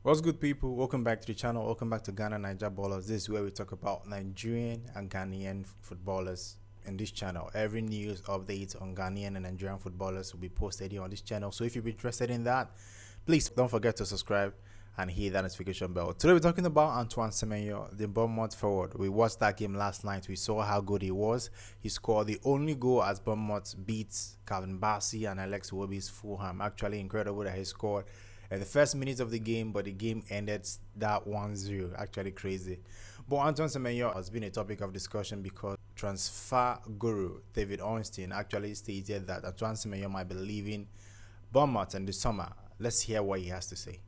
What's good, people? Welcome back to the channel. Welcome back to Ghana Niger Ballers. This is where we talk about Nigerian and Ghanaian footballers in this channel. Every news update on Ghanaian and Nigerian footballers will be posted here on this channel. So if you're interested in that, please don't forget to subscribe and hit that notification bell. Today we're talking about Antoine Semenyo, the Bournemouth forward. We watched that game last night. We saw how good he was. He scored the only goal as Bournemouth beats Calvin Bassey and Alex Iwobi's Fulham. Actually incredible that he scored in the first minutes of the game, but the game ended that 1-0. Actually crazy. But Antoine Semenyo has been a topic of discussion because transfer guru David Ornstein actually stated that Antoine Semenyo might be leaving Bournemouth in the summer. Let's hear what he has to say.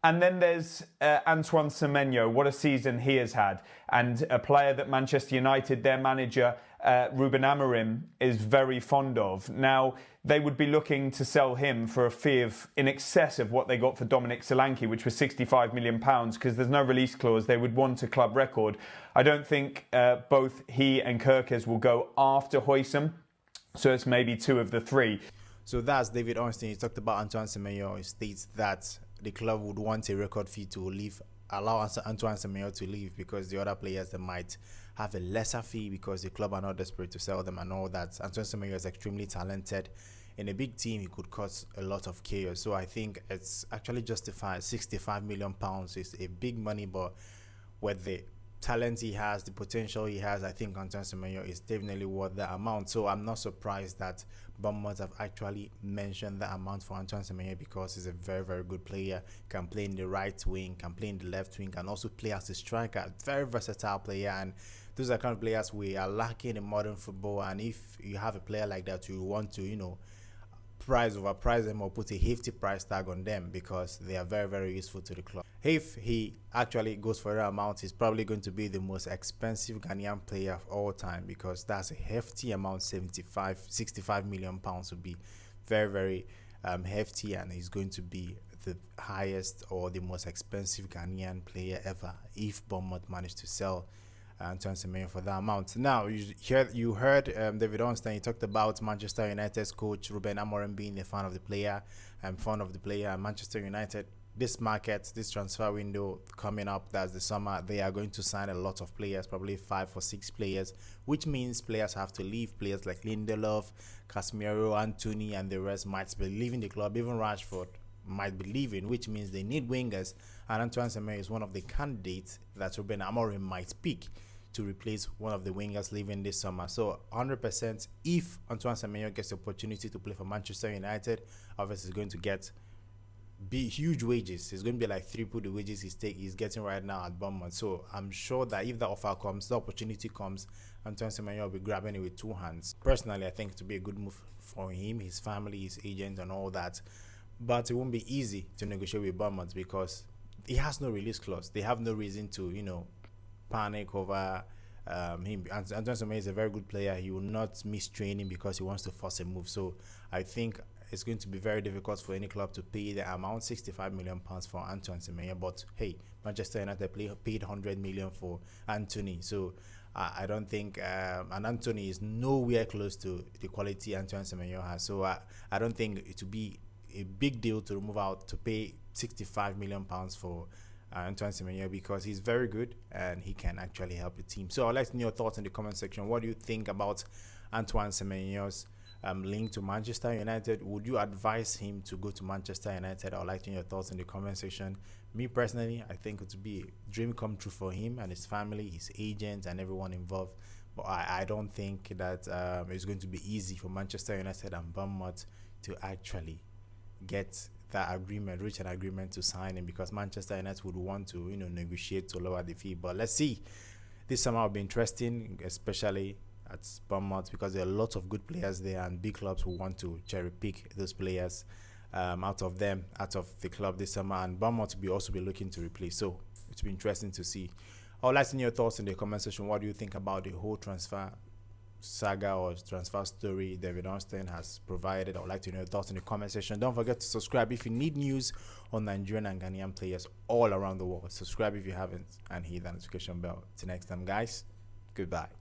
And then there's Antoine Semenyo. What a season he has had. And a player that Manchester United, their manager, Ruben Amorim, is very fond of. Now, they would be looking to sell him for a fee of in excess of what they got for Dominic Solanke, which was £65 million, because there's no release clause. They would want a club record. I don't think both he and Kirkes will go after Huijsen. So it's maybe two of the three. So that's David Ornstein. He talked about Antoine Semenyo. He states that the club would want a record fee to leave, allow Antoine Semenyo to leave, because the other players that might have a lesser fee because the club are not desperate to sell them and all that. Antoine Semenyo is extremely talented. In a big team, he could cause a lot of chaos. So I think it's actually justified. £65 million is a big money, but with the talent he has, the potential he has, I think Antoine Semenyo is definitely worth that amount. So I'm not surprised that Bournemouth have actually mentioned the amount for Antoine Semenyo, because he's a very, very good player. Can play in the right wing, can play in the left wing, can also play as a striker. Very versatile player, and those are the kind of players we are lacking in modern football. And if you have a player like that, you want to, overprice them or put a hefty price tag on them, because they are very, very useful to the club. If he actually goes for that amount, he's probably going to be the most expensive Ghanaian player of all time, because that's a hefty amount. 65 million pounds would be very, very hefty, and he's going to be the highest or the most expensive Ghanaian player ever if Bournemouth managed to sell Antoine Semenyo for that amount. Now, you heard David Ornstein. He talked about Manchester United's coach Ruben Amorim being a fan of the player. I'm fond of the player. And Manchester United, this market, this transfer window coming up, that's the summer, they are going to sign a lot of players, probably 5 or 6 players, which means players have to leave. Players like Lindelof, Casemiro, Anthony, and the rest might be leaving the club. Even Rashford might be leaving, which means they need wingers. And Antoine Semenyo is one of the candidates that Ruben Amorim might pick to replace one of the wingers leaving this summer. So 100%, if Antoine Semenyo gets the opportunity to play for Manchester United, obviously he's going to get huge wages. It's going to be like triple the wages he's getting right now at Bournemouth. So I'm sure that if the offer comes, the opportunity comes, Antoine Semenyo will be grabbing it with 2 hands. Personally, I think it will be a good move for him, his family, his agent, and all that. But it won't be easy to negotiate with Bournemouth, because he has no release clause. They have no reason to, panic over him. Antoine Semenyo is a very good player. He will not miss training because he wants to force a move. So I think it's going to be very difficult for any club to pay the amount, £65 million for Antoine Semenyo. But hey, Manchester United paid $100 million for Anthony. So I don't think, and Anthony is nowhere close to the quality Antoine Semenyo has. So I don't think it would be a big deal to pay £65 million for Antoine Semenyo, because he's very good and he can actually help the team. So I'd like to know your thoughts in the comment section. What do you think about Antoine Semenyo's link to Manchester United? Would you advise him to go to Manchester United? I'd like to know your thoughts in the comment section. Me personally, I think it would be a dream come true for him and his family, his agents, and everyone involved. But I don't think that it's going to be easy for Manchester United and Bournemouth to actually reach an agreement to sign him, because Manchester United would want to negotiate to lower the fee. But let's see, this summer will be interesting, especially at Bournemouth, because there are lots of good players there, and big clubs who want to cherry pick those players out of the club this summer, and Bournemouth will also be looking to replace. So it'll be interesting to see. I would like to know your thoughts in the comment section. What do you think about the whole transfer saga or transfer story David Ornstein has provided? I would like to know your thoughts in the comment section. Don't forget to subscribe if you need news on Nigerian and Ghanaian players all around the world. Subscribe if you haven't, and hit the notification bell. Till next time, guys, goodbye.